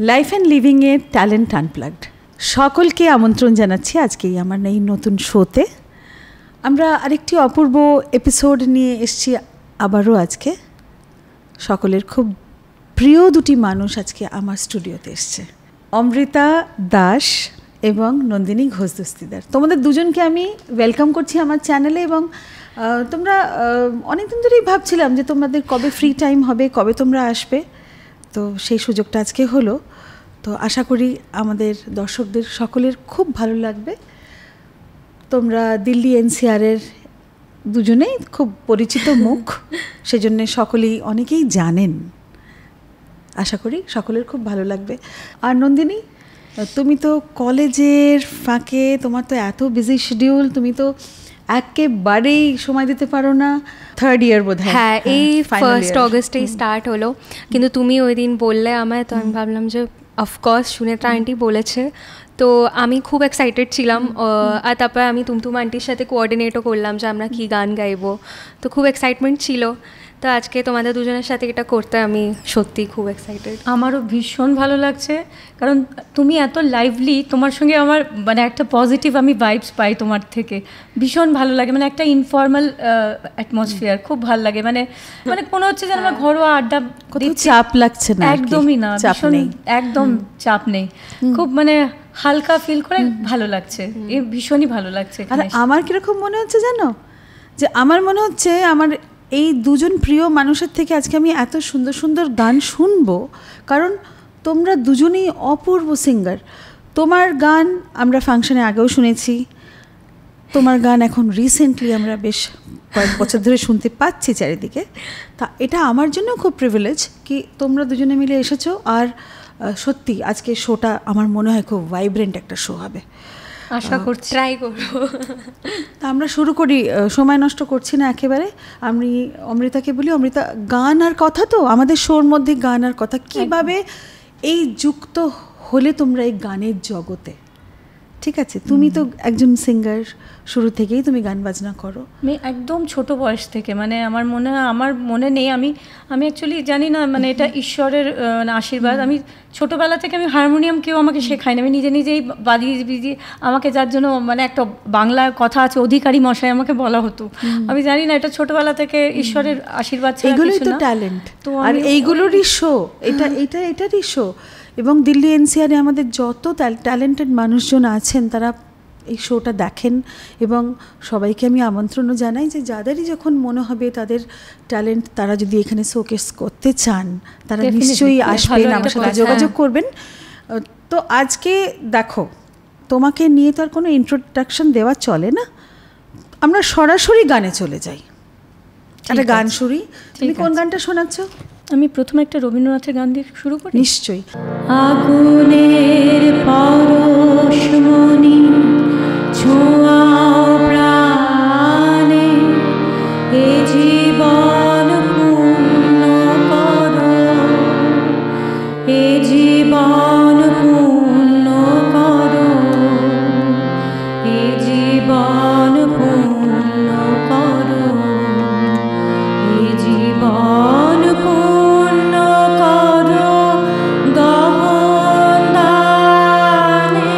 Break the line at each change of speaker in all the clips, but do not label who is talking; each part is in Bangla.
লাইফ অ্যান্ড লিভিংয়ের ট্যালেন্ট আনপ্লাগড সকলকে আমন্ত্রণ জানাচ্ছি আজকেই আমার এই নতুন শোতে। আমরা আরেকটি অপূর্ব এপিসোড নিয়ে এসেছি আবারও আজকে। সকলের খুব প্রিয় দুটি মানুষ আজকে আমার স্টুডিওতে এসছে, অমৃতা দাস এবং নন্দিনী ঘোষ দস্তিদার। তোমাদের দুজনকে আমি ওয়েলকাম করছি আমার চ্যানেলে। এবং তোমরা অনেকদিন ধরেই ভাবছিলাম যে তোমাদের কবে ফ্রি টাইম হবে, কবে তোমরা আসবে, তো সেই সুযোগটা আজকে হলো। তো আশা করি আমাদের দর্শকদের সকলের খুব ভালো লাগবে। তোমরা দিল্লি এনসিআরের দুজনেই খুব পরিচিত মুখ, সেজন্য সকলেই অনেকেই জানেন। আশা করি সকলের খুব ভালো লাগবে। আর নন্দিনী, তুমি তো কলেজের ফাঁকে, তোমার তো এত বিজি শিডিউল, তুমি তো একেবারেই সময় দিতে পারো না। থার্ড ইয়ার বোধ হয়।
হ্যাঁ, এই 1 অগস্টেই স্টার্ট হলো, কিন্তু তুমি ওই দিন বললে আমায়, তো আমি ভাবলাম যে অফকোর্স সুনেত্রা আন্টি বলেছে, তো আমি খুব এক্সাইটেড ছিলাম। আর তারপরে আমি তুমতুম আন্টির সাথে কোঅর্ডিনেটও করলাম যে আমরা কী গান গাইবো, তো খুব এক্সাইটমেন্ট ছিল। তো আজকে তোমাদের দুজনের সাথে এটা করতে আমি সত্যি খুব এক্সাইটেড।
আমারও ভীষণ ভালো লাগছে, কারণ তুমি এত লাইভলি, তোমার সঙ্গে আমার মানে একটা পজিটিভ আমি ভাইবস পাই তোমার থেকে, ভীষণ ভালো লাগে। মানে একটা ইনফর্মাল অ্যাটমসফিয়ার, খুব ভালো লাগে। মানে মানে কোনো হচ্ছে যে আমরা ঘরোয়া আড্ডা,
চাপ লাগছে না,
একদমই না, ভীষণ একদম চাপ নেই, খুব মানে হালকা ফিল করে ভালো লাগছে, ভীষণই ভালো লাগছে।
আর আমার কিরকম মনে হচ্ছে জানো, যে আমার মনে হচ্ছে আমার এই দুজন প্রিয় মানুষের থেকে আজকে আমি এত সুন্দর সুন্দর গান শুনবো, কারণ তোমরা দুজনেই অপূর্ব সিঙ্গার। তোমার গান আমরা ফাংশনে আগেও শুনেছি, তোমার গান এখন রিসেন্টলি আমরা বেশ কয়েক বছর ধরে শুনতে পাচ্ছি চারিদিকে। তা এটা আমার জন্য খুব প্রিভিলেজ কি তোমরা দুজনে মিলে এসেছো। আর সত্যি আজকে শোটা আমার মনে হয় খুব ভাইব্রেন্ট একটা শো হবে,
আশা করছি,
ট্রাই করবো।
তা আমরা শুরু করি, সময় নষ্ট করছি না একেবারে। আমি অমৃতাকে বলি, অমৃতা, গান আর কথা, তো আমাদের শোর মধ্যে গান আর কথা কিভাবে এই যুক্ত হলে তোমরা এই গানের জগতে? ঠিক আছে, তুমি তো একজন সিঙ্গার, শুরু থেকেই তুমি গান বাজনা করো।
আমি একদম ছোট বয়স থেকে, মানে আমার মনে নেই, আমি অ্যাকচুয়ালি জানি না, মানে এটা ঈশ্বরের আশীর্বাদ। আমি ছোটোবেলা থেকে আমি হারমোনিয়াম কেউ আমাকে শেখায়নি, আমি নিজেই বাজিয়ে আমাকে, যার জন্য মানে একটা বাংলা কথা আছে, অধিকারী মশাই আমাকে বলা হতো। আমি জানি না, এটা ছোটোবেলা থেকে ঈশ্বরের আশীর্বাদ,
এগুলোই তো ট্যালেন্ট। আর এইগুলোরই শো, এটারই শো। এবং দিল্লি এনসিআরে আমাদের যত ট্যালেন্টেড মানুষজন আছেন তারা এই শোটা দেখেন, এবং সবাইকে আমি আমন্ত্রণও জানাই যে যাদেরই যখন মনে হবে তাদের ট্যালেন্ট তারা যদি এখানে শোকেস করতে চান, তারা নিশ্চয়ই আসবেন, আমার সাথে যোগাযোগ করবেন। তো আজকে দেখো, তোমাকে নিয়ে তো আর কোনো ইন্ট্রোডাকশন দেওয়া চলে না, আমরা সরাসরি গানে চলে যাই। একটা গান শুনি। তুমি কোন গানটা শোনাচ্ছ?
আমি প্রথমে একটা রবীন্দ্রনাথের গান দিয়ে শুরু করি।
নিশ্চয়ই।
আগুনের পরশমণি ছোঁয়াও প্রাণে, এ জীবন পূর্ণ করো, এ জীবন পূর্ণ করো, এ জীবন পূর্ণ করো, এ জীবন পূর্ণ করো গহন দানে।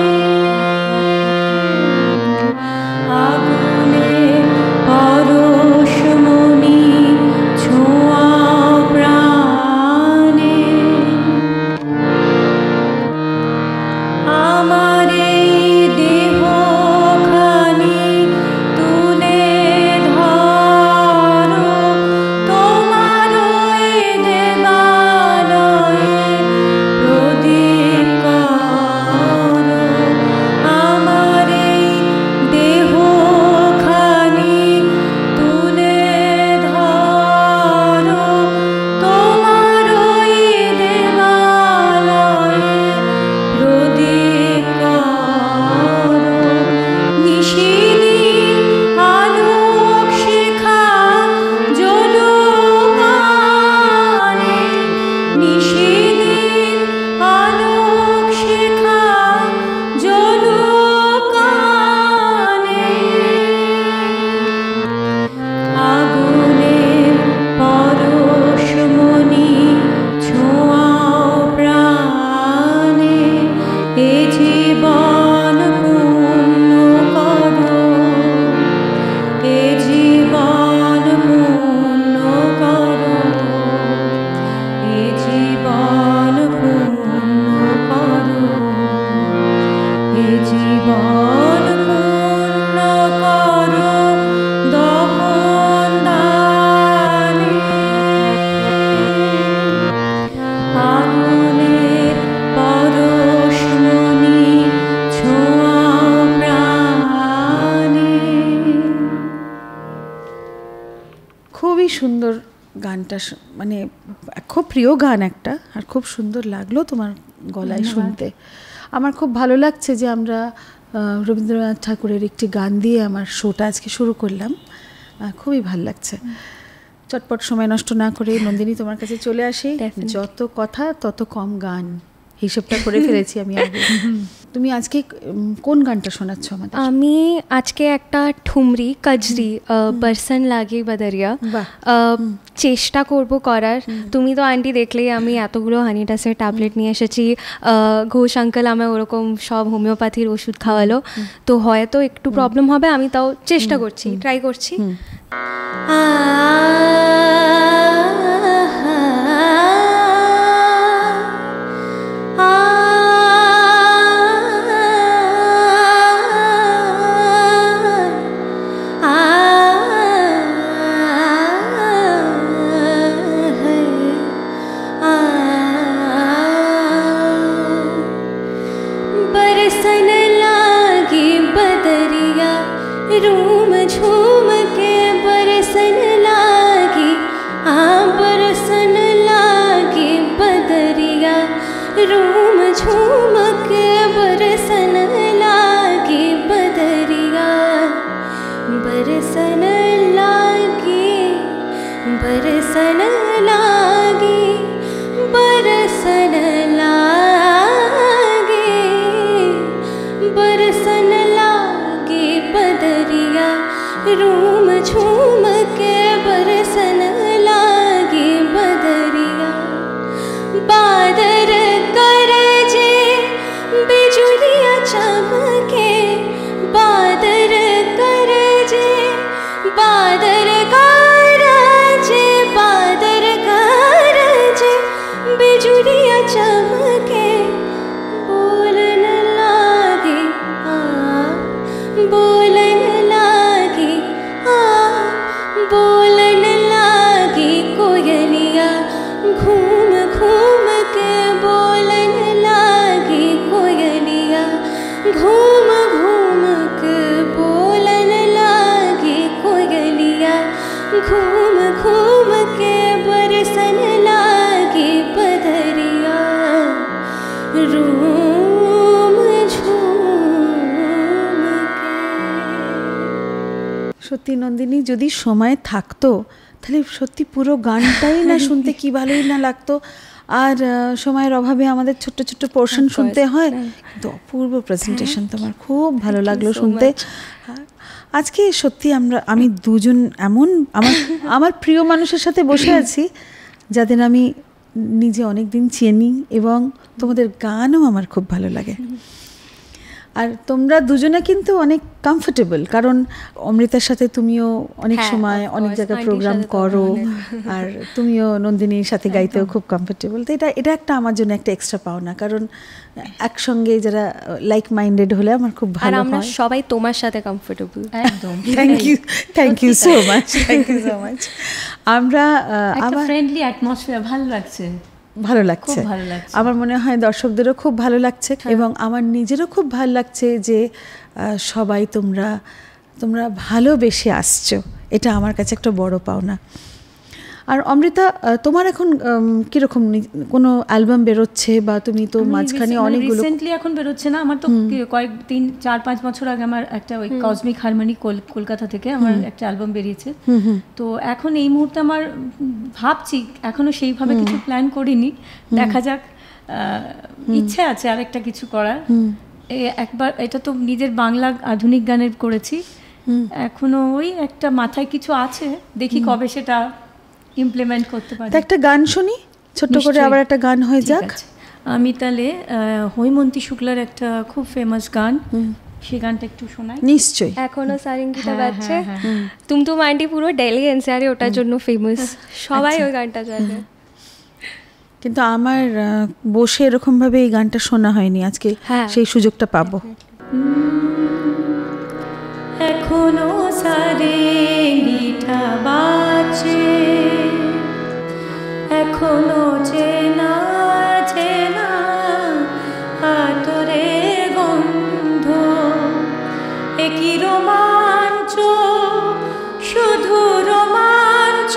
খুবই সুন্দর গানটা, মানে খুব প্রিয় গান একটা, আর খুব সুন্দর লাগলো তোমার গলায় শুনতে। আমার খুব ভালো লাগছে যে আমরা রবীন্দ্রনাথ ঠাকুরের একটি গান দিয়ে আমার শোটা আজকে শুরু করলাম, খুবই ভালো লাগছে। চটপট সময় নষ্ট না করে নন্দিনী তোমার কাছে চলে আসি। যত কথা তত কম গান, হিসেবটা করে ফেলেছি আমি আগে। তুমি আজকে কোন গানটা শোনাচ্ছ আমাদের?
আমি আজকে একটা ঠুমরি কজরি বরসন লাগে বদরিয়া চেষ্টা করব করার। তুমি তো আন্টি দেখলেই আমি এতগুলো হানিটাসের ট্যাবলেট নিয়ে এসেছি, ঘোষ আঙ্কেল আমায় ওরকম সব হোমিওপ্যাথির ওষুধ খাওয়ালো, তো হয়তো একটু প্রবলেম হবে, আমি তাও চেষ্টা করছি, ট্রাই করছি।
बरसन लागी बदरिया रूम झूम के बरसन लागी, बरसन लागी बदरिया रूम झूम के बरसन लागी बदरिया, बरसन लागी बरसन लागी बरसन लागी बरसन लागी बदरिया रूम झूम के बरसन लागी बदरिया, बादर गरजे बिजुलियाँ चमके, बादर गरजे बादर गरजे बादर गरजे बिजुलियाँ चमके, बोलन लागे बोलन लागे बोलन लागी कोयलिया, घूम घूम के बोलन लागी कोयलिया, घूम घूम के बोलन लागी कोयलिया, घूम घूम के बरसन लागी बदरिया रूम झूम के।
সত্যি নন্দিনী, যদি সময় থাকতো তাহলে সত্যি পুরো গানটাই না শুনতে কি ভালোই না লাগতো। আর সময়ের অভাবে আমাদের ছোট্ট ছোট্ট পোর্শন শুনতে হয়, কিন্তু অপূর্ব প্রেজেন্টেশন তোমার, খুব ভালো লাগলো শুনতে। আজকে সত্যি আমি দুজন এমন আমার প্রিয় মানুষের সাথে বসে আছি যাদের আমি নিজে অনেক দিন চিনি, এবং তোমাদের গানও আমার খুব ভালো লাগে। আর তোমরা দুজনে কিন্তু অনেক কমফোর্টেবল, কারণ অমৃতার সাথে তুমিও অনেক সময় অনেক জায়গায় প্রোগ্রাম করো, আর তুমিও নন্দিনীর সাথে গাইতেও খুব কমফোর্টেবল। তো এটা একটা আমার জন্য একটা এক্সট্রা পাওনা, কারণ একসঙ্গে যারা লাইক মাইন্ডেড হলে আমার খুব ভালো হয়।
আমরা সবাই তোমার সাথে কমফোর্টেবল।
একদম।
Thank you so much, thank you so much. আমরা
আবার ফ্রেন্ডলি অ্যাটমসফিয়ার ভালো লাগছে,
ভালো লাগছে। আমার মনে হয় দর্শকদেরও খুব ভালো লাগছে, এবং আমার নিজেরও খুব ভালো লাগছে যে সবাই তোমরা ভালোবেসে আসছো, এটা আমার কাছে একটা বড় পাওনা। আর অমৃতা, তোমার এখন কিরকম কোনো অ্যালবাম বেরোচ্ছে, বা তুমি তো মাঝখানে অনেকগুলো
রিসেন্টলি এখন বেরোচ্ছে না, আমার তো কয়েক 3-4-5 বছর আগে আমার একটা ওই কসমিক হারমোনি কলকাতা থেকে আমার একটা অ্যালবাম বেরিয়েছে। তো এখন এই মুহূর্তে আমার ভাবছি, এখনো সেইভাবে কিছু প্ল্যান করিনি, দেখা যাক, ইচ্ছে আছে আরেকটা কিছু করার। একবার এটা তো নিজের বাংলা আধুনিক গানের করেছি, এখনো ওই একটা মাথায় কিছু আছে, দেখি কবে সেটা ইমপ্লিমেন্ট করতে পারি।
একটা গান শুনি ছোট্ট করে, আবার একটা গান হয়ে যাক।
আমি তাহলে হৈমন্তী শুক্লার একটা খুব ফেমাস গান, সেই গানটা একটু শোনাই।
নিশ্চয়ই।
এখনো সারেঙ্গিটা বাজছে। তুমতুম আন্টি পুরো দিল্লি এনসিআরে ওটার জন্য ফেমাস, সবাই ওই গানটা জানে।
কিন্তু আমার বসে এরকম ভাবে এই গানটা শোনা হয়নি, আজকে সেই সুযোগটা পাবো।
এখনো সারেঙ্গিটা বাজছে, এখনো চেনা চেনা আতরে গন্ধ, একই রোমাঞ্চ, শুধু রোমাঞ্চ।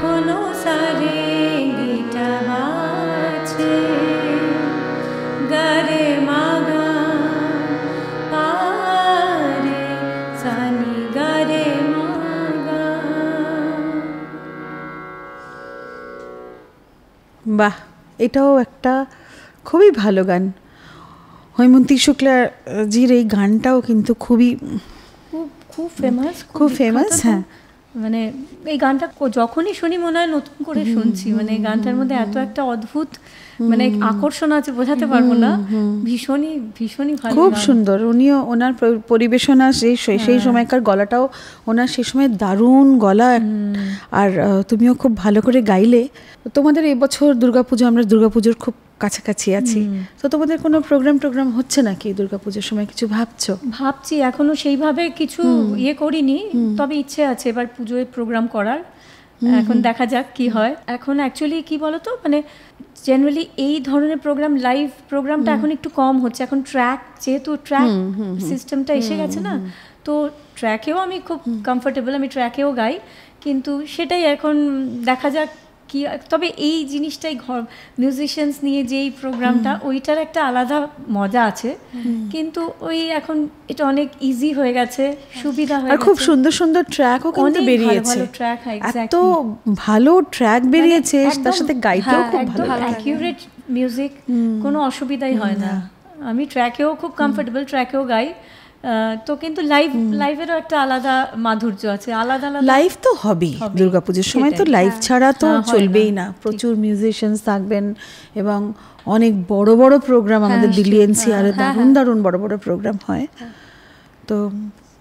এখনো সারে গিটা বাজছে গারে মাগা পারে সানি গারে মাগা।
বাহ, এটাও একটা খুবই ভালো গান। হৈমন্তী শুক্লাজির এই গানটাও কিন্তু খুবই
খুব ফেমাস,
খুব ফেমাস। হ্যাঁ,
মানে এই গানটা যখনই শুনি মনে হয় নতুন করে শুনছি। মানে এই গানটার মধ্যে এত একটা অদ্ভুত মানে আকর্ষণ আছে, বোঝাতে পারবো না। ভীষণই ভীষণই ভালো,
খুব সুন্দর। উনিও ওনার পরিবেশনা সেই সময়কার গলাটাও ওনার সেই সময় দারুণ গলা। আর তুমিও খুব ভালো করে গাইলে। তোমাদের এবছর দুর্গাপুজো, আমরা দুর্গাপুজোর খুব কাছাকাছি আছি, তো তোমাদের কোনো প্রোগ্রাম হচ্ছে নাকি দুর্গাপুজোর সময়? কিছু ভাবছি
এখনো সেইভাবে কিছু করিনি, তবে ইচ্ছে আছে এবার পুজোয় প্রোগ্রাম করার। এখন দেখা যাক কি হয়। এখন অ্যাকচুয়ালি কি বলতো, মানে জেনারেলি এই ধরনের প্রোগ্রাম, লাইভ প্রোগ্রামটা এখন একটু কম হচ্ছে। এখন যেহেতু ট্র্যাক সিস্টেমটা এসে গেছে না, তো ট্র্যাকেও আমি খুব কমফোর্টেবল, আমি ট্র্যাকেও গাই। কিন্তু সেটাই এখন দেখা যাক কি। তবে এই জিনিসটাই মিউজিশিয়ানস নিয়ে যেই প্রোগ্রামটা, ওইটার একটা আলাদা মজা আছে। কিন্তু ওই এখন এটা অনেক ইজি হয়ে গেছে, সুবিধা হয়ে গেছে।
আর খুব সুন্দর সুন্দর ট্র্যাকও কিন্তু বেরিয়েছে, এত ভালো ট্র্যাক বেরিয়েছে, তার সাথে গাইতেও খুব ভালো,
অ্যাকিউরেট মিউজিক, কোনো অসুবিধাই হয় না। আমি ট্র্যাকেও খুব কমফোর্টেবল, ট্র্যাকেও গাই। তো কিন্তু লাইভেরও একটা আলাদা মাধুর্য আছে, আলাদা
লাইভ তো হবেই দুর্গাপুজোর সময়, তো লাইভ ছাড়া তো চলবেই না। প্রচুর মিউজিশিয়ানস থাকবেন এবং অনেক বড় বড় প্রোগ্রাম আমাদের দিল্লি এনসিআরে দারুণ বড় বড় প্রোগ্রাম হয়। তো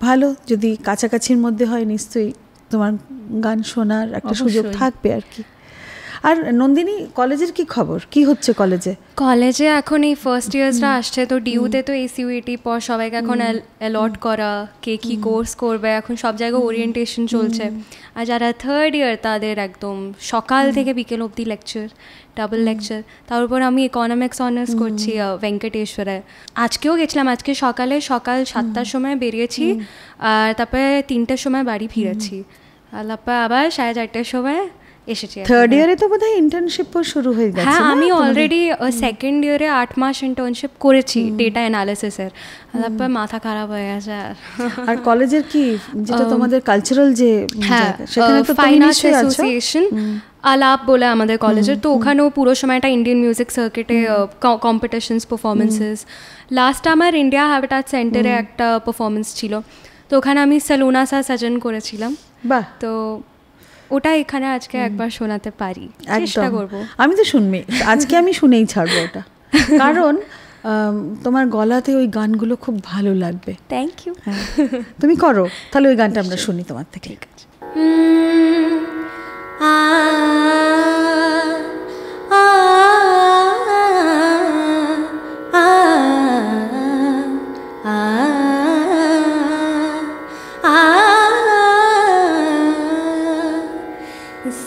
ভালো, যদি কাছাকাছির মধ্যে হয় নিশ্চয়ই তোমার গান শোনার একটা সুযোগ থাকবে আর কি। আর নন্দিনী, কলেজের কি খবর? কি হচ্ছে কলেজে
এখন এই ফার্স্ট ইয়ার্সরা আসছে, তো ডিউতে তো এসইউইটি পর সবাইকে এখন অ্যালট করা, কে কি কোর্স করবে, এখন সব জায়গায় ওরিয়েন্টেশন চলছে। আর যারা থার্ড ইয়ার তাদের একদম সকাল থেকে বিকেল অবধি লেকচার, ডাবল লেকচার। তার উপর আমি ইকোনমিক্স অনার্স করছি ভেঙ্কটেশ্বরে। আজকেও গেছিলাম, আজকে সকাল 7টার সময় বেরিয়েছি, আর তারপরে 3টার সময় বাড়ি ফিরেছি, আর তারপর আবার 4:30টার সময় এসেছি।
থার্ড ইয়ারে তো বোধহয় ইন্টার্নশিপও শুরু হয়ে গেছে।
হ্যাঁ, আমি অলরেডি সেকেন্ড ইয়ারে 8 মাস ইন্টার্নশিপ করেছি ডেটা অ্যানালিসিসের। তারপর মাথা খারাপ হয়ে গেছে। আর
কলেজের কি, যেটা তোমাদের কালচারাল যে, সেখানে তো
ফাইন আর্টস অ্যাসোসিয়েশন আলাপ বলে আমাদের কলেজের, তো ওখানেও পুরো সময়টা ইন্ডিয়ান মিউজিক সার্কিটে কম্পিটিশনস, পারফরমেন্সেস। লাস্ট আমার ইন্ডিয়া হ্যাবিটাট সেন্টারে একটা পারফরমেন্স ছিল, তো ওখানে আমি সেলুনা সা সাজন করেছিলাম।
বাহ,
তো ওটা এখানে আজকে একবার শোনাতে পারি, চেষ্টা করবো।
আমি তো শুনবি, আজকে আমি শুনেই ছাড়বো ওটা, কারণ তোমার গলাতে ওই গানগুলো খুব ভালো লাগবে।
Thank you.
তুমি করো তাহলে, ওই গানটা আমরা শুনি তোমার থেকে।
ঠিক আছে।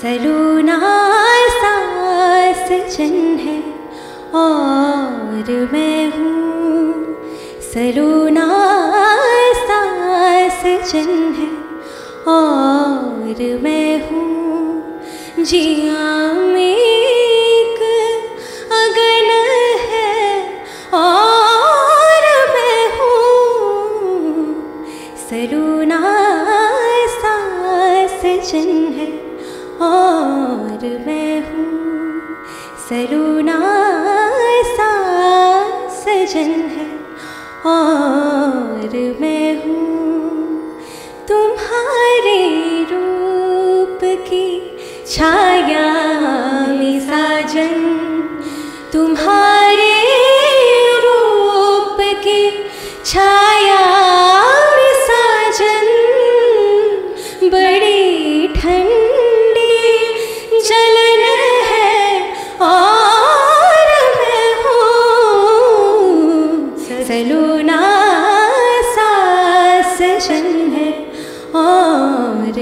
सलूना सा सजन है और मैं हूँ, सलूना सा सजन है और मैं हूँ, जिया में एक अगन है और मैं हूँ, सलूना सा सजन है और मैं हूँ, सलूना सा सजन है और मैं हूँ, तुम्हारे रूप की छाया में साजन, तुम्हारे रूप की छाया में साजन, बड़ी ठंडी जलन है और मैं हूँ, सलूना सा सजन है और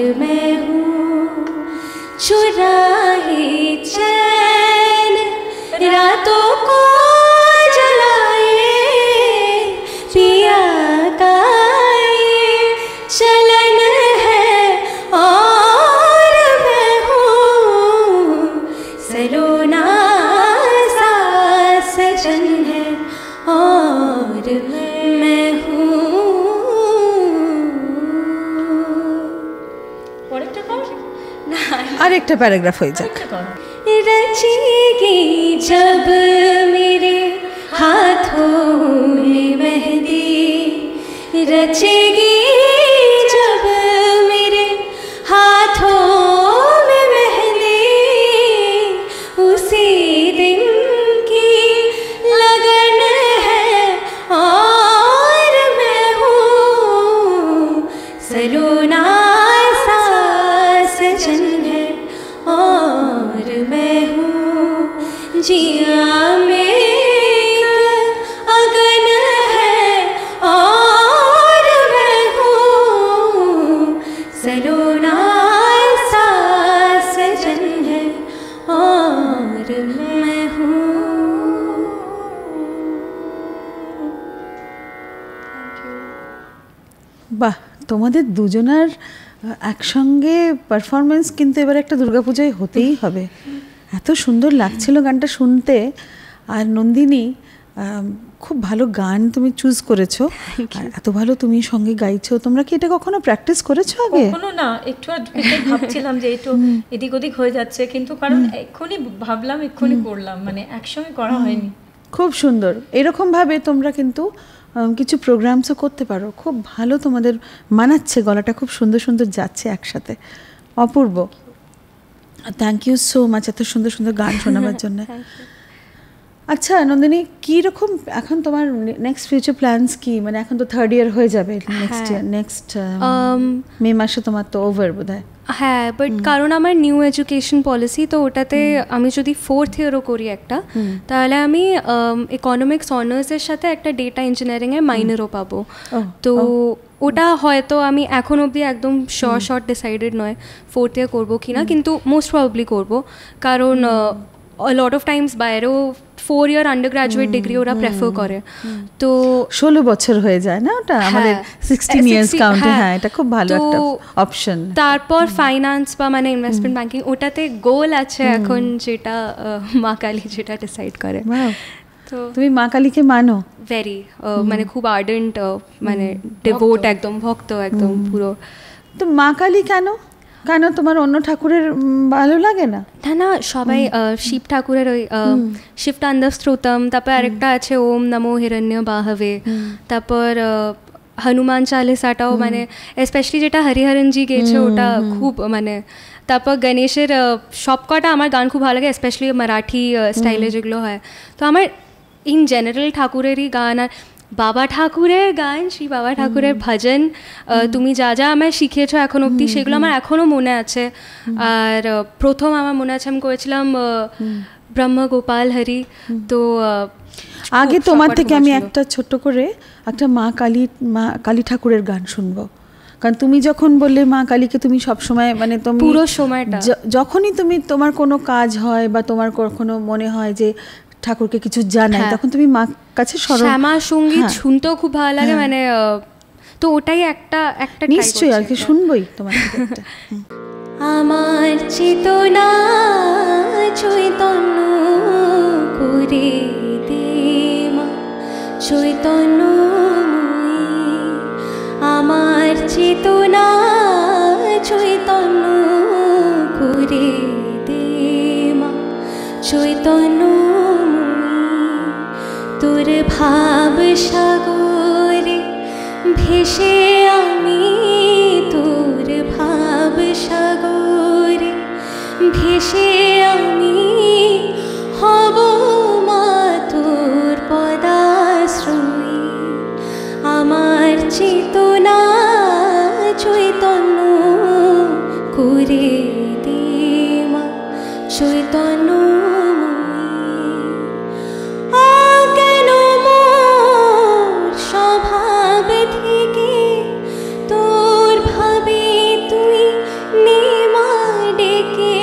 मैं हूँ।
আরেকটা প্যারাগ্রাফ হয়ে যাক।
रचेगी जब मेरे हाथों में मेहंदी, रचेगी जब मेरे हाथों में मेहंदी, उसी दिन की लगन है और मैं हूँ। सलोना सा सजन है और मैं हूँ। जिया में अगन है और मैं हूँ। सलोना सा सजन है और मैं हूँ।
বাহ, তোমাদের দুজনার একসঙ্গে পারফরমেন্স কিন্তু এবার একটা দুর্গাপূজায় হতেই হবে। এত সুন্দর লাগছিল গানটা শুনতে। আর নন্দিনী, খুব ভালো গান তুমি চুজ করেছো, আর এত ভালো তুমি সঙ্গে গাইছো। তোমরা কি এটা কখনো প্র্যাকটিস করেছো আগে?
কখনো না, একটু ভাবছিলাম যে একটু এদিক ওদিক হয়ে যাচ্ছে, কিন্তু কারণ এক্ষুনি ভাবলাম এক্ষুনি করলাম, মানে একসঙ্গে করা হয়নি।
খুব সুন্দর। এরকমভাবে তোমরা কিন্তু কিছু প্রোগ্রামসও করতে পারো। খুব ভালো তোমাদের মানাচ্ছে, গলাটা খুব সুন্দর সুন্দর যাচ্ছে একসাথে। অপূর্ব, থ্যাংক ইউ সো মাচ এত সুন্দর সুন্দর গান শোনাবার জন্য। আচ্ছা নন্দিনী, কীরকম এখন তোমার নেক্সট ফিউচার প্ল্যানস কি? মানে এখন তো থার্ড ইয়ার হয়ে যাবে, নেক্সট মে মাসে তোমার তো ওভার বোধহয়।
হ্যাঁ, বাট কারণ আমার নিউ এডুকেশন পলিসি, তো ওটাতে আমি যদি 4th ইয়ারও করি একটা, তাহলে আমি ইকোনমিক্স অনার্সের সাথে একটা ডেটা ইঞ্জিনিয়ারিংয়ে মাইনরও পাবো। তো ওটা হয়তো আমি এখন অবধি একদম শর্ট ডিসাইডেড নয় 4th ইয়ার করবো কি না, কিন্তু মোস্ট প্রবাবলি করবো। কারণ লট অফ টাইমস বাইরেও 4 ইয়ার আন্ডার গ্রাজুয়েট ডিগ্রি ওরা প্রেফার করে। তো
16 বছর হয়ে যায় না ওটা, আমাদের 16 ইয়ার্স কাউন্টে। হ্যাঁ, এটা খুব ভালো একটা অপশন।
তারপর ফাইন্যান্স বা মানে ইনভেস্টমেন্ট ব্যাংকিং, ওটাতে গোল আছে এখন, যেটা মা কালী যেটা ডিসাইড করে।
তো তুমি মা কালীকে মানো?
ভেরি, মানে খুব আর্ডেন্ট, মানে ডিভোট, একদম ভক্ত, একদম পুরো।
তো মা কালী কেন কেন তোমার অন্য ঠাকুরের ভালো লাগে না?
না না, সবাই শিব ঠাকুরের ওই শিবতাণ্ডব স্তোত্রম, তারপর আরেকটা আছে ওম নমো হিরণ্য বাহবে, তারপর হনুমান চালিসাটাও, মানে স্পেশালি যেটা হরিহরনজি গেয়েছে ওটা খুব, মানে তারপর গণেশের সবকটা আমার গান খুব ভালো লাগে, স্পেশালি মারাঠি স্টাইলে যেগুলো হয়। তো আমার ইন জেনারেল ঠাকুরেরই গান, আর বাবা ঠাকুরের গান, শ্রী বাবা ঠাকুরের ভজন, তুমি যা যা আমায় শিখিয়েছো এখন অবধি, সেগুলো আমার এখনও মনে আছে। আর প্রথম আমার মনে আছে আমি করেছিলাম ব্রহ্ম গোপাল হরি। তো
আগে তোমার থেকে আমি একটা ছোট্ট করে একটা মা কালী ঠাকুরের গান শুনবো। কারণ তুমি যখন বললে মা কালীকে তুমি সবসময়, মানে তুমি
পুরো সময়টা
যখনই তুমি তোমার কোনো কাজ হয় বা তোমার কখনো মনে হয় যে ঠাকুরকে কিছু জানাই, তখন তুমি মা কাছে
শ্যামা সঙ্গীত শুনতেও খুব ভালো লাগে, মানে তো ওটাই একটা
নিশ্চয়ই আর কি শুনবই তোমার থেকে।
আমার চেতনা চৈতন্য করে দে মা চৈতন্যময়ী, আমার চেতনা চৈতন্য করে দে মা চৈতন্যময়ী, তোর ভাব সাগরে ভেসে আমি, তোর ভাব সাগরে ভেসে আমি হব মা তোর পদাশ্রয়ী, আমার চেতনা চৈতন্য করে দে মা চৈতন্যময়ী। কেন মোর স্বভাব থেকে তোর ভাবে তুই নেমা ডেকে,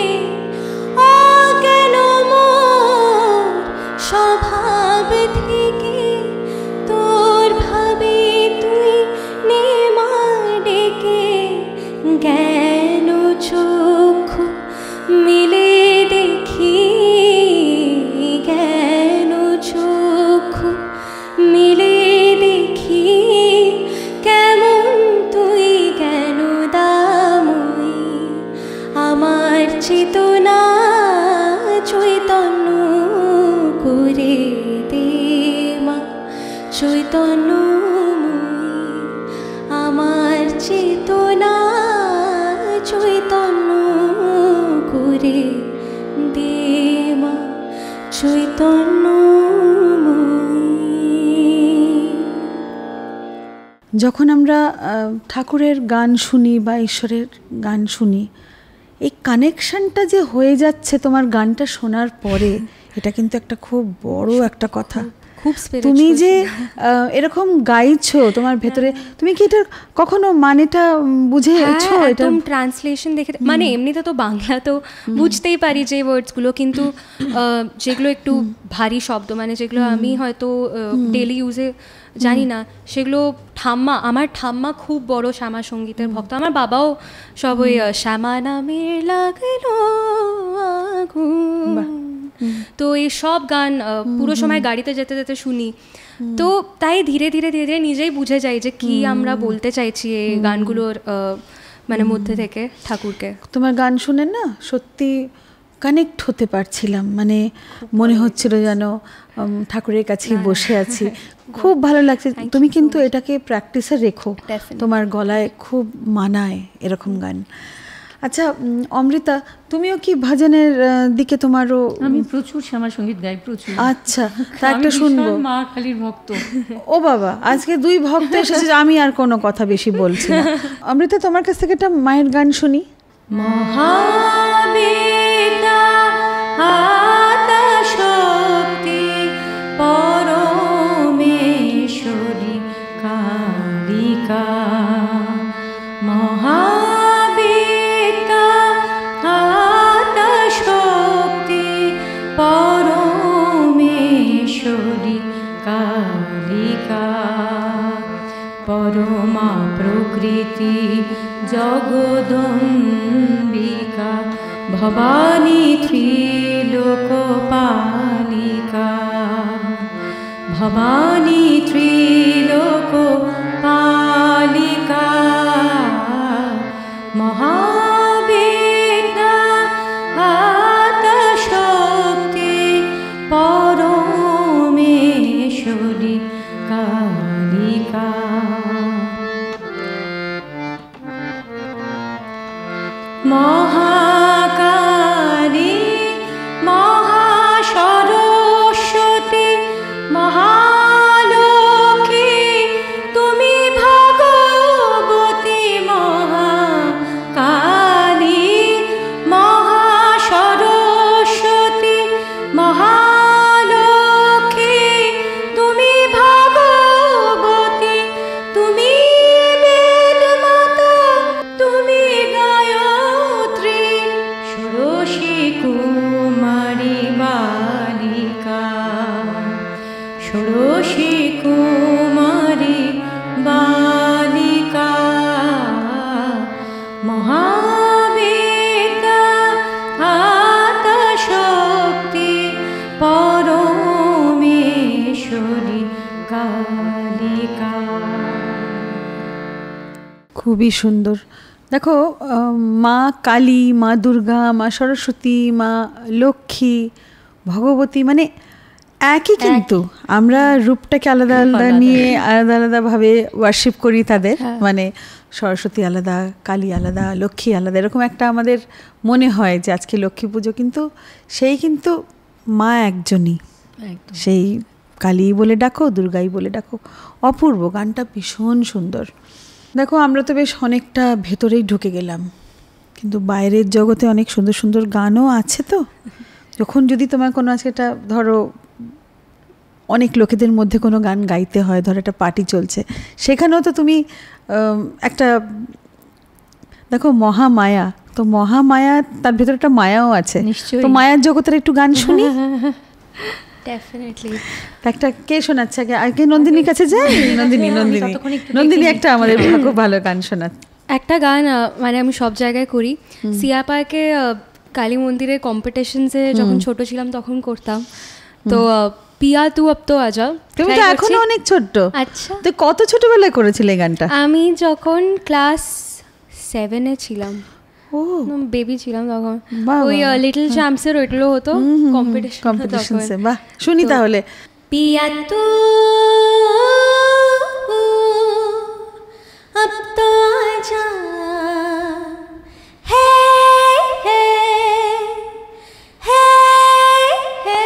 কেন মোর স্বভাব থেকে তোর ভাবে তুই নেমা ডেকে, জ্ঞান চক্ষু মিলে দেখি, জ্ঞান চক্ষু মিলে
যখন আমরা ঠাকুরের গান শুনি বা ঈশ্বরের গান শুনি, এই কানেকশনটা যে হয়ে যাচ্ছে তোমার গানটা শোনার পরে, এটা কিন্তু একটা খুব বড় একটা কথা।
খুব
তুমি যে এরকম গাইছো তোমার ভেতরে, তুমি কি এটা কখনো মানেটা বুঝেছো? এটা
ট্রান্সলেশন দেখে, মানে এমনিতে তো বাংলা তো বুঝতেই পারি যে ওয়ার্ডসগুলো, কিন্তু যেগুলো একটু ভারী শব্দ, মানে যেগুলো আমি হয়তো ডেলি ইউজে জানি না, সেগুলো আমার ঠাম্মা খুব বড় শ্যামা সঙ্গীতের ভক্ত, আমার বাবাও সব ওই শ্যামা নামের লাগলো আগুন, তো এই সব গান পুরো সময় গাড়িতে যেতে যেতে শুনি। তো তাই ধীরে ধীরে ধীরে ধীরে নিজেই বুঝে যাই যে কি আমরা বলতে চাইছি এই গানগুলোর মানে মধ্যে থেকে ঠাকুরকে।
তোমার গান শুনে না সত্যি কানেক্ট হতে পারছিলাম, মানে মনে হচ্ছিল যেন ঠাকুরের কাছেই বসে আছি। খুব ভালো লাগছে। তুমি কিন্তু এটাকে প্র্যাকটিসে রেখো, তোমার গলায় খুব মানায় এরকম গান। আচ্ছা অমৃতা, তুমিও কি ভজনের দিকে তোমারও?
আমি প্রচুর শ্যামা সঙ্গীত গাই, প্রচুর।
আচ্ছা, তা একটা শুনবো।
মা কালীর ভক্ত।
ও বাবা, আজকে দুই ভক্ত এসেছে, আমি আর কোনো কথা বেশি বলছি না। অমৃতা, তোমার কাছ থেকে একটা মায়ের গান শুনি।
মহাবেদা আতা শক্তি পরমেশ্বরী কালিকা, মহাবেদা আতা শক্তি পরমেশ্বরী কালিকা, পরমা প্রকৃতি জগদম্বিকা, ভবানী ত্রিলোকপালিকা, ভবানী ত্রিলোকপালিকা, মহাবেদা আতা শক্তি পরমেশ্বরী কালিকা। মহাকালী মহাসরস্বতী মহালক্ষ্মী, তুমি ভগবতী মহাকালী মহাসরস্বতী মহালক্ষ্মী, তুমি ভগবতী, তুমি বেদমাতা, তুমি গায়ত্রী, ষোড়শী কুমারী বালিকা, ষোড়শী কুমারী বালিকা, মহাবেদা আতা শক্তি পরমেশ্বরী কালিকা।
খুবই সুন্দর। দেখো, মা কালী, মা দুর্গা, মা সরস্বতী, মা লক্ষ্মী, ভগবতী, মানে একই, কিন্তু আমরা রূপটাকে আলাদা আলাদা নিয়ে আলাদা আলাদাভাবে ওয়ার্শিপ করি তাদের। মানে সরস্বতী আলাদা, কালী আলাদা, লক্ষ্মী আলাদা, এরকম একটা আমাদের মনে হয় যে আজকে লক্ষ্মী পুজো, কিন্তু মা একজনই, সেই কালী বলে ডাকো, দুর্গাই বলে ডাকো। অপূর্ব, গানটা ভীষণ সুন্দর। দেখো, আমরা তো বেশ অনেকটা ভেতরেই ঢুকে গেলাম, কিন্তু বাইরের জগতে অনেক সুন্দর সুন্দর গানও আছে। তো যখন যদি তোমার কোনো আজকে একটা, ধরো অনেক লোকেদের মধ্যে কোনো গান গাইতে হয়, ধরো একটা পার্টি চলছে, সেখানেও তো তুমি একটা, দেখো মহামায়া, তো মহামায়া, তার ভেতরে একটা মায়াও আছে, তো মায়ার জগতের একটু গান শুনি।
ডেফিনেটলি।
একটা কে শোনাচ্ছে আগে? নন্দিনীর কাছে যাই। নন্দিনী একটা আমাদের খুব ভালো গান শোনাচ্ছে।
একটা গান মানে আমি সব জায়গায় করি, সিয়া পার্কে কালী মন্দিরে কম্পিটিশনসে যখন ছোট ছিলাম তখন করতাম। তো পিয়া তু আব তো আজা।
তুমি তো এখনো অনেক ছোট্ট।
আচ্ছা,
তো কত ছোটবেলায় করেছিলে এই গানটা?
আমি যখন ক্লাস 7-এ ছিলাম, বেবি ছিলাম তখন, ওই লিটল চ্যাম্পসের ওইগুলো হতো কম্পিটিশনসে।
বাহ, শুনি তাহলে।
পিয়া তু আব তো আজা, হে হে হে হে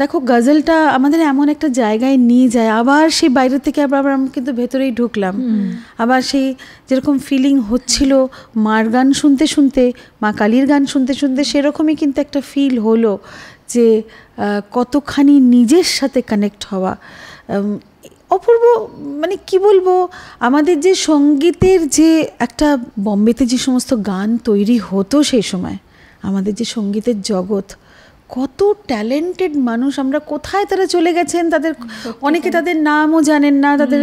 দেখো গজলটা আমাদের এমন একটা জায়গায় নিয়ে যায়, আবার সেই বাইরে থেকে আবার আমরা কিন্তু ভেতরেই ঢুকলাম, আবার সেই যেরকম ফিলিং হচ্ছিল মার গান শুনতে শুনতে, মা কালীর গান শুনতে শুনতে, সেরকমই কিন্তু একটা ফিল হলো যে কতখানি নিজের সাথে কানেক্ট হওয়া। অপূর্ব, মানে কি বলবো, আমাদের যে সঙ্গীতের যে একটা বম্বেতে যে সমস্ত গান তৈরি হতো সেই সময়, আমাদের যে সঙ্গীতের জগৎ, কত ট্যালেন্টেড মানুষ, আমরা কোথায় তারা চলে গেছেন, তাদের অনেকে তাদের নামও জানেন না, তাদের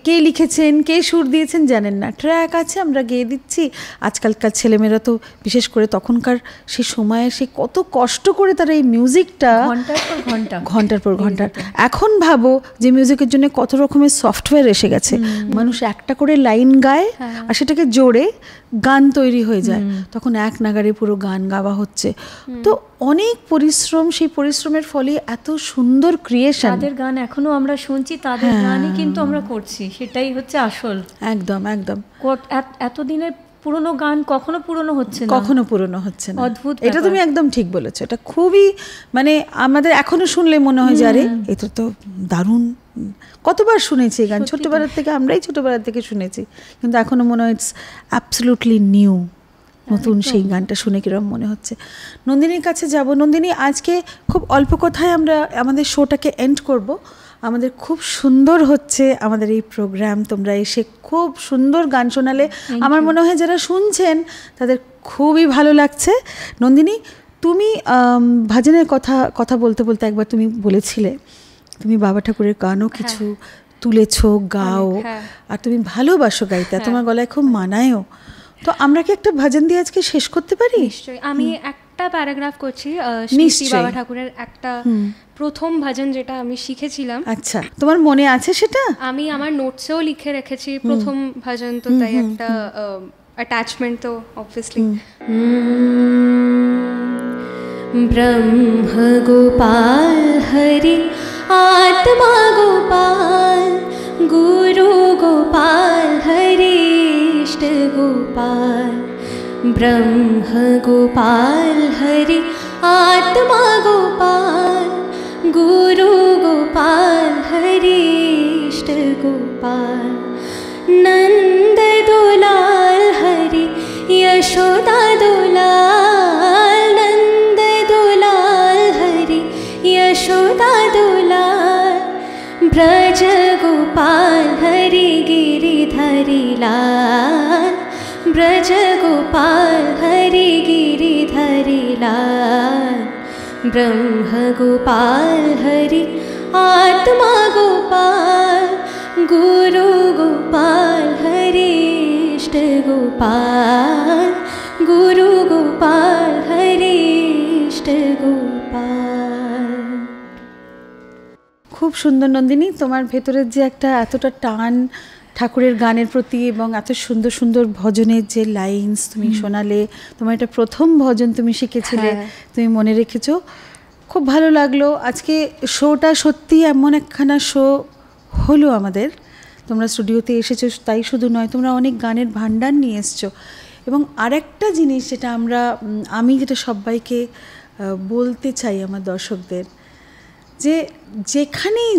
কে লিখেছেন, কে সুর দিয়েছেন জানেন না, ট্র্যাক আছে আমরা গেয়ে দিচ্ছি। আজকালকার ছেলেমেয়েরা তো বিশেষ করে তখনকার সেই সময়ে সে কত কষ্ট করে তারা এই মিউজিকটা ঘন্টার পর ঘন্টা, এখন ভাবো যে মিউজিকের জন্য কত রকমের সফটওয়্যার এসে গেছে, মানুষ একটা করে লাইন গায় আর সেটাকে জোড়ে গান তৈরি হয়ে যায়, তখন এক নাগারে পুরো গান গাওয়া হচ্ছে। তো অনেক পরিশ্রম, সেই পরিশ্রমের ফলে এত সুন্দর ক্রিয়েশন।
তাদের গান এখনো আমরা শুনছি, তাদের গানই কিন্তু আমরা করছি, সেটাই হচ্ছে আসল।
একদম একদম।
এতদিনের পুরনো গান কখনো পুরনো হচ্ছে না,
কখনো পুরনো হচ্ছে না,
অদ্ভুত।
এটা তুমি একদম ঠিক বলেছো, এটা খুবই, মানে আমাদের এখনো শুনলে মনে হয় যে আরে এটা তো দারুণ, কতবার শুনেছি এই গান, ছোট্টবেলার থেকে, আমরাই ছোটবেলার থেকে শুনেছি, কিন্তু এখনো মনে হয় ইটস অ্যাবসলিউটলি নিউ, নতুন সেই গানটা শুনে কিরকম মনে হচ্ছে। নন্দিনীর কাছে যাব। নন্দিনী, আজকে খুব অল্প কথায় আমরা আমাদের শোটাকে এন্ড করব। আমাদের খুব সুন্দর হচ্ছে আমাদের এই প্রোগ্রাম, তোমরা এসে খুব সুন্দর গান শোনালে, আমার মনে হয় যারা শুনছেন তাদের খুবই ভালো লাগছে। নন্দিনী, তুমি ভজনের কথা বলতে বলতে একবার তুমি বলেছিলে তুমি বাবা ঠাকুরের গানও কিছু তুলেছো, গাও, আর তুমি ভালোবাসো গাইতে, তোমার গলায় খুব মানায়ও। তো আমরা কি একটা ভজন দিয়ে আজকে শেষ করতে পারি?
নিশ্চয়ই। আমি একটা প্যারাগ্রাফ করছি শ্রী বাবা ঠাকুরের একটা প্রথম ভজন যেটা আমি শিখেছিলাম।
আচ্ছা, তোমার মনে আছে সেটা?
আমি আমার নোটসেও লিখে রেখেছি প্রথম ভজন, তো তাই একটা অ্যাটাচমেন্ট তো অবভিয়াসলি।
ব্রহ্ম গোপাল হরি আত্মা গোপাল, গুরু গোপাল হরি ইষ্ট গোপাল। ব্রহ্ম গোপাল হরি আত্মা গোপাল, গুরু গোপাল হরি ইষ্ট গোপাল। নন্দ দুলাল হরি यशोदा दुलाल, नंद दुलाल हरि यशोदा दुलाल। ब्रज गोपाल हरि गिरिधरि लाल, ब्रज गोपाल हरि गिरिधरि लाल। ब्रह्म गोपाल हरि आत्मा गोपाल, गुरु गोपाल हरि इष्ट गोपाल, गुरु गोपाल हरि इष्ट गोपाल।
খুব সুন্দর নন্দিনী, তোমার ভেতরের যে একটা এতটা টান ঠাকুরের গানের প্রতি এবং এত সুন্দর সুন্দর ভজনের যে লাইনস তুমি শোনালে, তোমার এটা প্রথম ভজন তুমি শিখেছিলে, তুমি মনে রেখেছো, খুব ভালো লাগলো। আজকে শোটা সত্যি এমন একখানা শো হলো আমাদের। তোমরা স্টুডিওতে এসেছো তাই শুধু নয়, তোমরা অনেক গানের ভান্ডার নিয়ে এসছো। এবং আরেকটা জিনিস যেটা আমি যেটা সবাইকে বলতে চাই আমার দর্শকদের, যে যেখানেই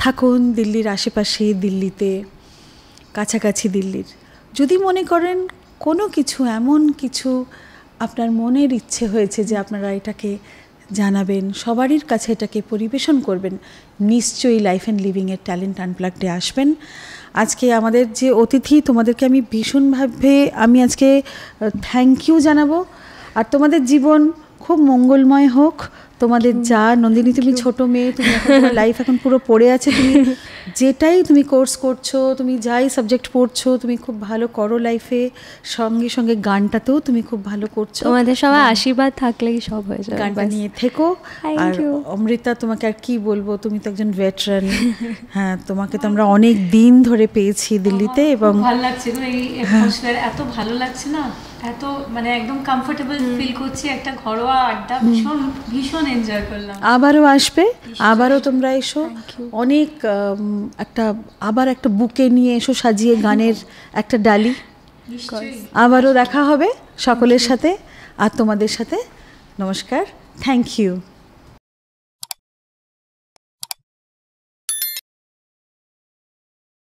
থাকুন দিল্লির আশেপাশে, দিল্লিতে কাছাকাছি দিল্লির, যদি মনে করেন কোনো কিছু এমন কিছু আপনার মনের ইচ্ছে হয়েছে যে আপনারা এটাকে জানাবেন, সবারই কাছে এটাকে পরিবেশন করবেন, নিশ্চয়ই লাইফ অ্যান্ড লিভিংয়ের ট্যালেন্ট আনপ্লাগডে আসবেন। আজকে আমাদের যে অতিথি, তোমাদেরকে আমি ভীষণভাবে আজকে থ্যাংক ইউ জানাবো। আর তোমাদের জীবন খুব মঙ্গলময় হোক। তোমাদের যা নন্দিনী, তুমি ছোট মেয়ে, তুমি লাইফ এখন পুরো পড়ে আছে, তুমি যেটাই তুমি কোর্স করছো, তুমি যাই সাবজেক্ট পড়ছো, তুমি খুব ভালো করো লাইফে, সঙ্গে সঙ্গে গানটাতেও তুমি খুব ভালো করছো।
তোমাদের সবাই আশীর্বাদ থাকলেই সব হয়ে যাবে।
গানটা নিয়ে থেকো। আর অমৃতা, তোমাকে আর কি বলবো, তুমি তো একজন ভেটারান। হ্যাঁ, তোমাকে তো আমরা অনেক দিন ধরে পেয়েছি দিল্লিতে, এবং
ভালো লাগছে এই অ্যাটমসফিয়ার, এত ভালো লাগছে না, এত মানে একদম কমফোর্টেবল ফিল করছি, একটা ঘরোয়া আড্ডা, ভীষণ ভীষণ এনজয় করলাম।
আবারও আসবে, আবারও তোমরা এসো, অনেক আবার একটা বুকে নিয়ে এসো সাজিয়ে, গানের একটা ডালি। আবারও দেখা হবে সকলের সাথে আর তোমাদের সাথে। নমস্কার, থ্যাংক ইউ।